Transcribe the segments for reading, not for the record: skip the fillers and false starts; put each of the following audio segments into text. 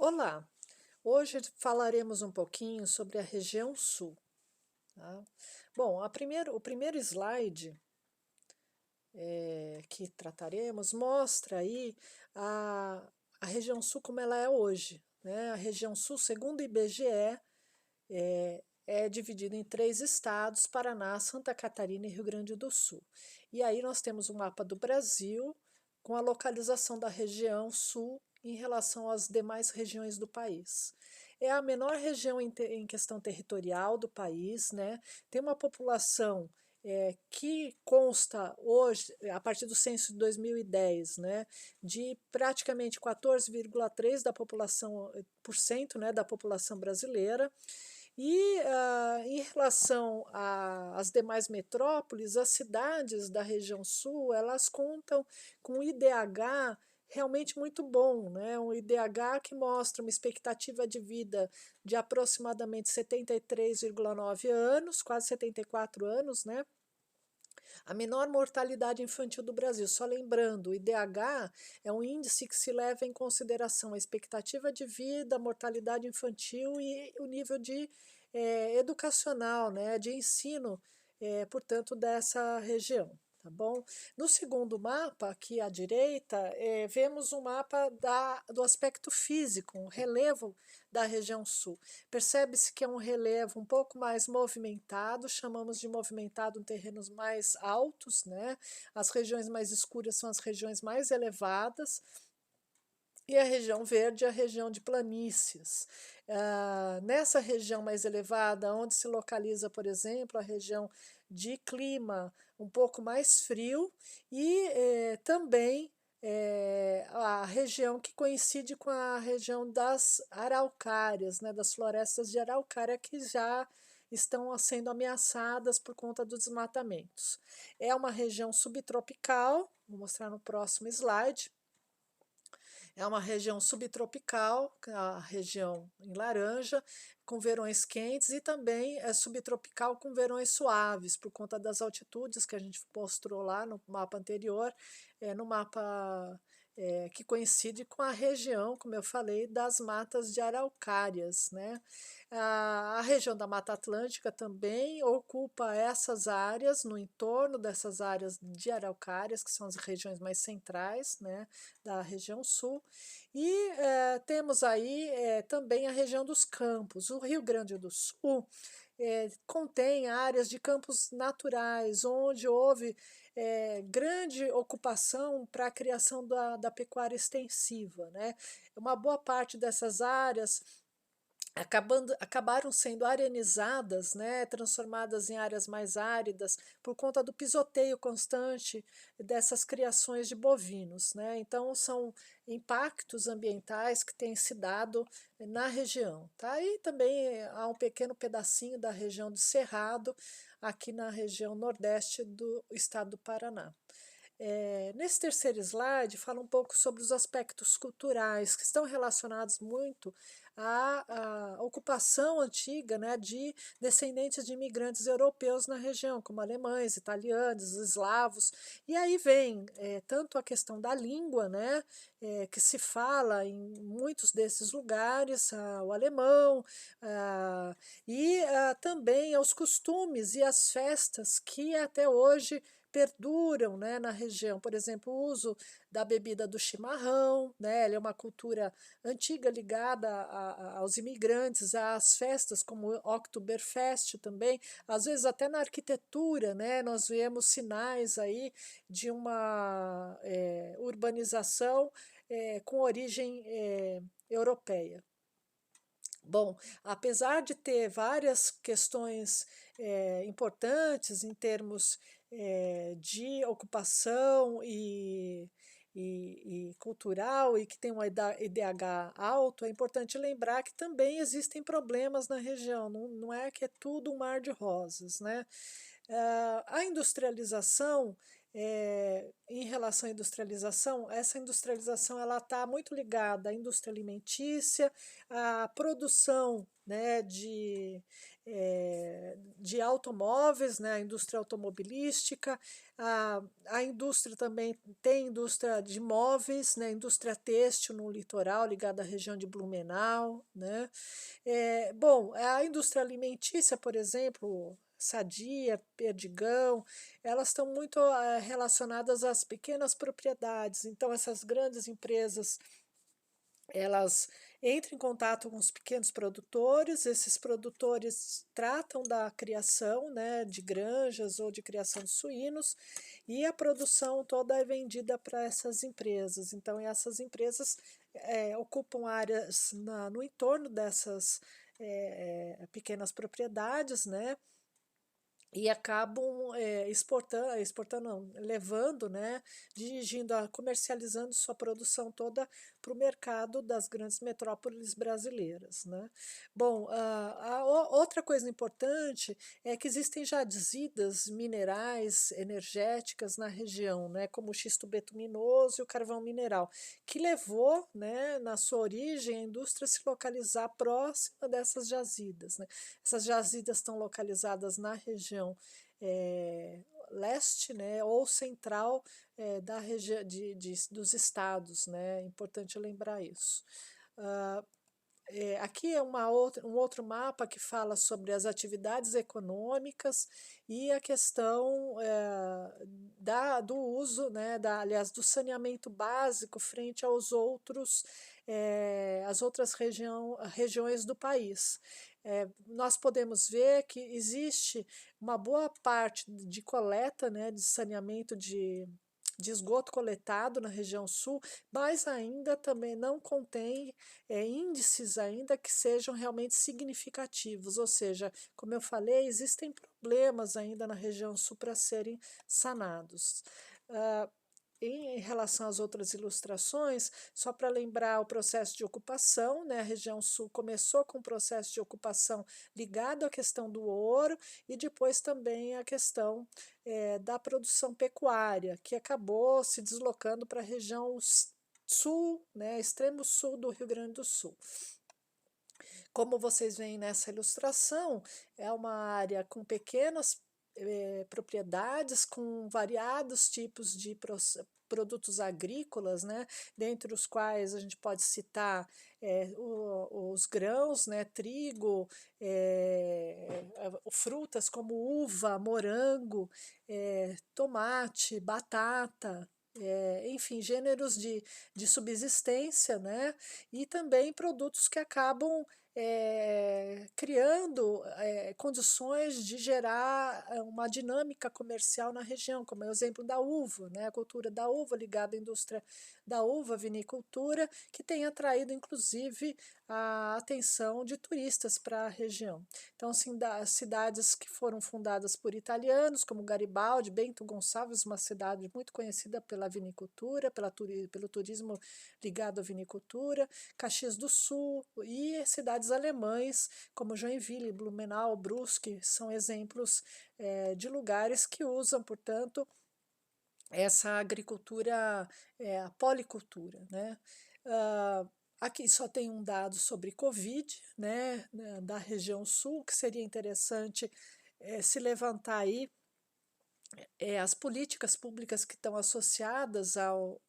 Olá, hoje falaremos um pouquinho sobre a região sul. Tá? Bom, o primeiro slide que trataremos mostra aí a, a região sul como ela é hoje. Né? A região sul, segundo o IBGE, é dividida em três estados: Paraná, Santa Catarina e Rio Grande do Sul. E aí nós temos um mapa do Brasil com a localização da região sul em relação às demais regiões do país. É a menor região em questão territorial do país, né? Tem uma população que consta hoje, a partir do censo de 2010, né, de praticamente 14,3% da população, né, da população brasileira. E em relação às demais metrópoles, as cidades da região sul, elas contam com um IDH realmente muito bom, né? Um IDH que mostra uma expectativa de vida de aproximadamente 73,9 anos, quase 74 anos, né? A menor mortalidade infantil do Brasil. Só lembrando, o IDH é um índice que se leva em consideração a expectativa de vida, a mortalidade infantil e o nível de educacional, né, de ensino, portanto, dessa região. Tá bom? No segundo mapa, aqui à direita, vemos um mapa do aspecto físico, um relevo da região sul. Percebe-se que é um relevo um pouco mais movimentado, chamamos de movimentado em terrenos mais altos, né? As regiões mais escuras são as regiões mais elevadas, e a região verde é a região de planícies. Nessa região mais elevada, onde se localiza, por exemplo, a região de clima um pouco mais frio e também a região que coincide com a região das araucárias, né, das florestas de araucária que já estão sendo ameaçadas por conta dos desmatamentos. É uma região subtropical, vou mostrar no próximo slide. É uma região subtropical, a região em laranja, com verões quentes, e também é subtropical com verões suaves, por conta das altitudes que a gente mostrou lá no mapa anterior, no mapa que coincide com a região, como eu falei, das matas de araucárias, né? A região da Mata Atlântica também ocupa essas áreas, no entorno dessas áreas de araucárias, que são as regiões mais centrais, né, da região sul. E temos aí também a região dos campos. O Rio Grande do Sul contém áreas de campos naturais, onde houve grande ocupação para a criação da pecuária extensiva, né? Uma boa parte dessas áreas acabaram sendo arenizadas, né, transformadas em áreas mais áridas por conta do pisoteio constante dessas criações de bovinos, né? Então são impactos ambientais que têm se dado na região, tá? E também há um pequeno pedacinho da região do Cerrado aqui na região nordeste do estado do Paraná. Nesse terceiro slide, fala um pouco sobre os aspectos culturais que estão relacionados muito à ocupação antiga, né, de descendentes de imigrantes europeus na região, como alemães, italianos, eslavos. E aí vem tanto a questão da língua, né, que se fala em muitos desses lugares, o alemão, e também aos costumes e às festas que até hoje perduram, né, na região. Por exemplo, o uso da bebida do chimarrão, né, ela é uma cultura antiga ligada aos imigrantes, às festas como o Oktoberfest também, às vezes até na arquitetura, né, nós vemos sinais aí de uma urbanização com origem europeia. Bom, apesar de ter várias questões importantes em termos de ocupação e cultural e que tem um IDH alto, é importante lembrar que também existem problemas na região, não é que é tudo um mar de rosas, né? A industrialização em relação à industrialização, essa industrialização ela está muito ligada à indústria alimentícia, à produção, né, de automóveis, né, a indústria automobilística, a indústria também tem indústria de móveis, né, indústria têxtil no litoral, ligada à região de Blumenau, né. Bom, a indústria alimentícia, por exemplo, Sadia, Perdigão, elas estão muito relacionadas às pequenas propriedades. Então, essas grandes empresas elas entram em contato com os pequenos produtores, esses produtores tratam da criação, né, de granjas ou de criação de suínos, e a produção toda é vendida para essas empresas. Então, essas empresas ocupam áreas no entorno dessas pequenas propriedades, né, e acabam exportando não, levando, né, dirigindo, comercializando sua produção toda para o mercado das grandes metrópoles brasileiras, né. Bom, outra coisa importante é que existem jazidas minerais energéticas na região, né, como o xisto betuminoso e o carvão mineral, que levou, né, na sua origem, a indústria a se localizar próxima dessas jazidas, né. Essas jazidas estão localizadas na região leste, né, ou central da região dos estados, né? É importante lembrar isso. Ah, aqui é um outro mapa que fala sobre as atividades econômicas e a questão do uso, né, aliás, do saneamento básico frente aos outros, as outras regiões do país. Nós podemos ver que existe uma boa parte de coleta, né, de saneamento de esgoto coletado na região sul, mas ainda também não contém índices ainda que sejam realmente significativos, ou seja, como eu falei, existem problemas ainda na região sul para serem sanados. Ah, em relação às outras ilustrações, só para lembrar o processo de ocupação, né? A região sul começou com o processo de ocupação ligado à questão do ouro e depois também a questão da produção pecuária, que acabou se deslocando para a região sul, né? Extremo sul do Rio Grande do Sul. Como vocês veem nessa ilustração, é uma área com pequenas propriedades, com variados tipos de produtos agrícolas, né, dentre os quais a gente pode citar os grãos, né, trigo, frutas como uva, morango, tomate, batata, enfim, gêneros de subsistência, né, e também produtos que acabam criando condições de gerar uma dinâmica comercial na região, como é o exemplo da uva, né? A cultura da uva ligada à indústria da uva, vinicultura, que tem atraído inclusive a atenção de turistas para a região. Então, cidades que foram fundadas por italianos, como Garibaldi, Bento Gonçalves, uma cidade muito conhecida pela vinicultura, pelo turismo ligado à vinicultura, Caxias do Sul e cidades alemães como Joinville, Blumenau, Brusque, são exemplos de lugares que usam, portanto, essa agricultura, a policultura, né? Aqui só tem um dado sobre Covid, né, da região sul, que seria interessante se levantar aí as políticas públicas que estão associadas ao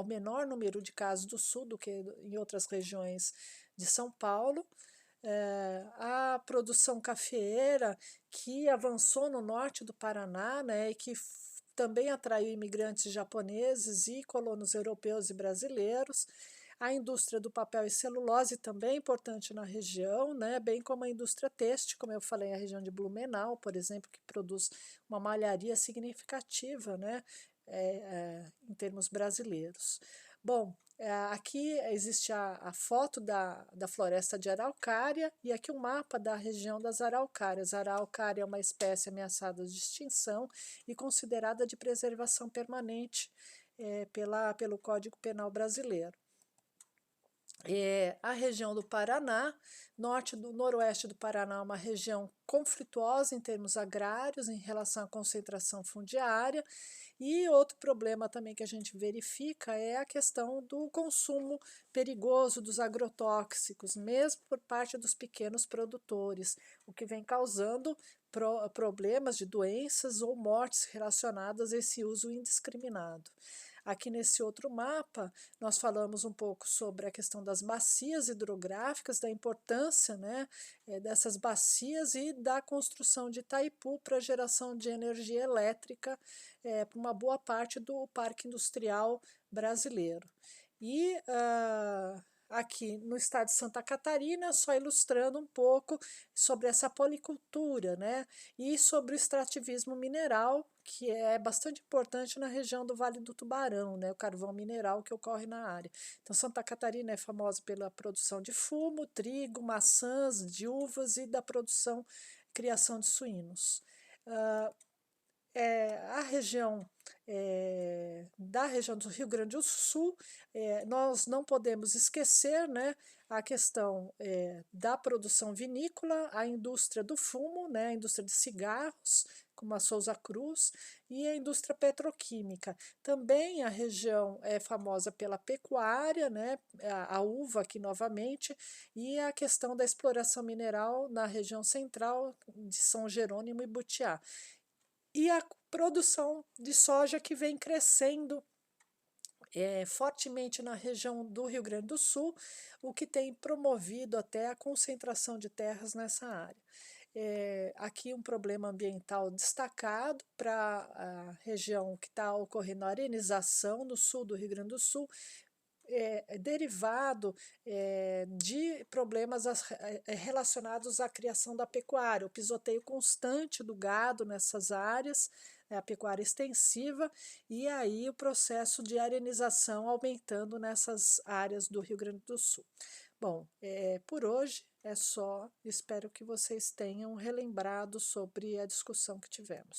menor número de casos do sul do que em outras regiões de São Paulo, a produção cafeeira que avançou no norte do Paraná, né, e que também atraiu imigrantes japoneses e colonos europeus e brasileiros. A indústria do papel e celulose também é importante na região, né, bem como a indústria têxtil, como eu falei, a região de Blumenau, por exemplo, que produz uma malharia significativa, né, em termos brasileiros. Bom, aqui existe a foto da floresta de araucária e aqui um mapa da região das araucárias. A araucária é uma espécie ameaçada de extinção e considerada de preservação permanente pelo Código Penal brasileiro. A região do Paraná, norte do noroeste do Paraná, é uma região conflituosa em termos agrários, em relação à concentração fundiária, e outro problema também que a gente verifica é a questão do consumo perigoso dos agrotóxicos, mesmo por parte dos pequenos produtores, o que vem causando problemas de doenças ou mortes relacionadas a esse uso indiscriminado. Aqui nesse outro mapa, nós falamos um pouco sobre a questão das bacias hidrográficas, da importância, né, dessas bacias e da construção de Itaipu para geração de energia elétrica para uma boa parte do parque industrial brasileiro. E aqui no estado de Santa Catarina, só ilustrando um pouco sobre essa policultura, né? E sobre o extrativismo mineral, que é bastante importante na região do Vale do Tubarão, né? O carvão mineral que ocorre na área. Então, Santa Catarina é famosa pela produção de fumo, trigo, maçãs, de uvas e da produção, criação de suínos. A região da região do Rio Grande do Sul, nós não podemos esquecer, né, a questão da produção vinícola, a indústria do fumo, né, a indústria de cigarros, como a Souza Cruz, e a indústria petroquímica. Também a região é famosa pela pecuária, né, a uva aqui novamente, e a questão da exploração mineral na região central de São Jerônimo e Butiá. E a produção de soja que vem crescendo fortemente na região do Rio Grande do Sul, o que tem promovido até a concentração de terras nessa área. Aqui um problema ambiental destacado para a região que está ocorrendo a arenização no sul do Rio Grande do Sul, derivado de problemas relacionados à criação da pecuária, o pisoteio constante do gado nessas áreas, a pecuária extensiva, e aí o processo de arenização aumentando nessas áreas do Rio Grande do Sul. Bom, por hoje é só, espero que vocês tenham relembrado sobre a discussão que tivemos.